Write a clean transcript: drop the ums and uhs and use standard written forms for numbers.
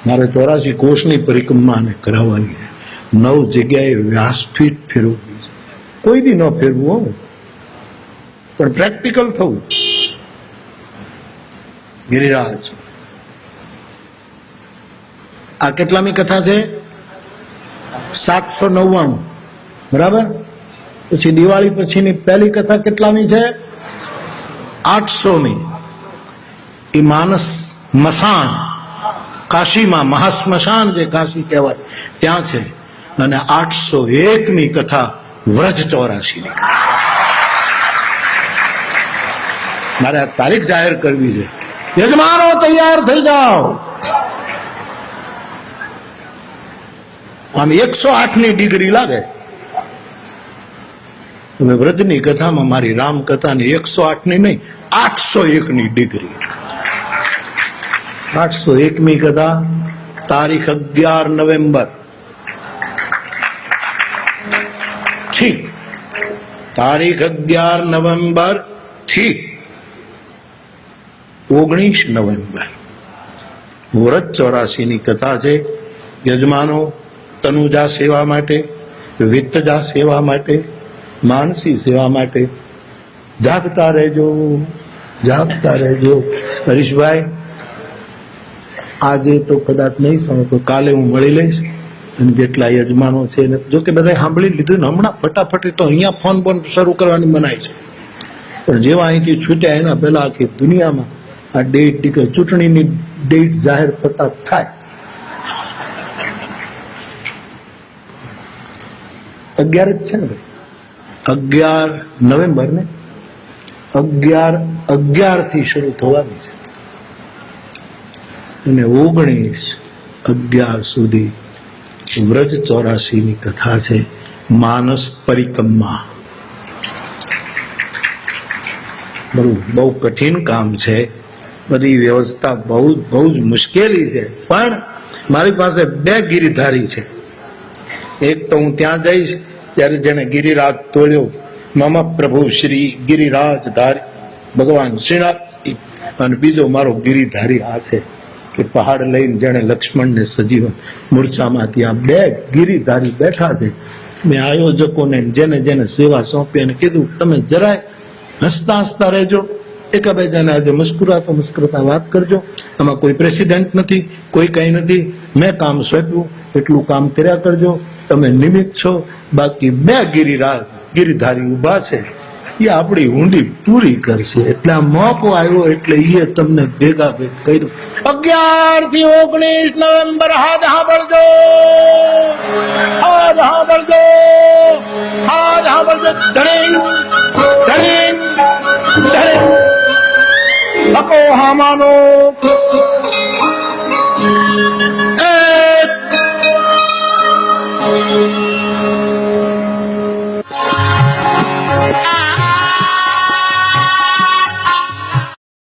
મારે 84 કોષની પરિક્રમાને કરાવવાની છે. 9 જગ્યાએ વ્યાસપીઠ ફેરવવી છે. કોઈ દી ન ફેરવું હો, પણ પ્રેક્ટિકલ થવું. ગિરિરાજ આ કેટલામી કથા છે? 799, બરાબર. પછી દિવાળી પછીની પહેલી કથા કેટલામી છે? 800મી. એ માનસ મસાણ કાશીમાં, મહાસ્મશાન જે કાશી કહેવાય ત્યાં છે. અને 801મી કથા વ્રજ 84ની. મારે આ તારીખ જાહેર કરવી છે. યજમાનો તૈયાર થઈ જાઓ. આમ 108ની ડિગ્રી લાગે. તમે વ્રજની કથામાં મારી રામકથાની 108ની નહીં, 801ની ડિગ્રી. 801મી કથા તારીખ 11 નવેમ્બર. ઠીક, તારીખ 11 નવેમ્બર થી 19 નવેમ્બર વ્રત 84ની કથા છે. યજમાનો તનુજા સેવા માટે, વિત્તજા સેવા માટે, માનસી સેવા માટે જાગતા રહેજો, જાગતા રહેજો. હરીશભાઈ આજે તો કદાચ નહીં સમજો, કાલે હું મળી લઈશ. અને જેટલા યજમાનો છે ને, જો કે બધા સાંભળી લીધું ને, હમણાં ફટાફટ તો અહીંયા ફોન બોન શરૂ કરવાની મનાય છે. પણ જેવા અહીંથી છૂટ્યા એના પહેલા આખી દુનિયામાં આ ડેટ, ચૂંટણીની ડેટ જાહેર થતા થાય. 11 જ છે ને ભાઈ, 11 નવેમ્બર ને 11/11 થી શરૂ થવાની છે અને 19/11 સુધી વ્રજ 84ની કથા છે. માનસ પરિક્રમા. બહુ કઠિન કામ છે. બધી વ્યવસ્થા બહુ જ મુશ્કેલી છે. પણ મારી પાસે 2 ગિરિધારી છે. એક તો હું ત્યાં જઈશ ત્યારે જેને ગિરિરાજ તોડ્યો, મામા પ્રભુ શ્રી ગિરિરાજધારી ભગવાન શ્રીનાથજી. અને બીજો મારો ગિરિધારી આ છે કે પહાડ લઈને જેણે લક્ષ્મણને સજીવન મૂર્છામાં, ત્યાં 2 ગિરિધારી બેઠા છે. મેં આયોજકોને જેને જેને સેવા સોંપી અને કીધું તમે જરાય હસતા હસતા રહેજો, એકબીજાને આજે મુસ્કુરાતા વાત કરજો. આમાં કોઈ પ્રેસિડેન્ટ નથી, કોઈ કંઈ નથી. મેં કામ સોંપ્યું એટલું કામ કર્યા કરજો. તમે નિમિત્ત છો. બાકી 2 ગિરિધારી ઉભા છે, એ આપણી ઊંડી પૂરી કરશે. એટલે આ મોકો આવ્યો એટલે એ તમને ભેગા કહી દઉં. 11 થી 19 નવેમ્બર હાથ સાંભળજો, હાથ સાંભળજો, હાથ સાંભળજો. ધણીન ધણીન ધણીન લકો હામાનો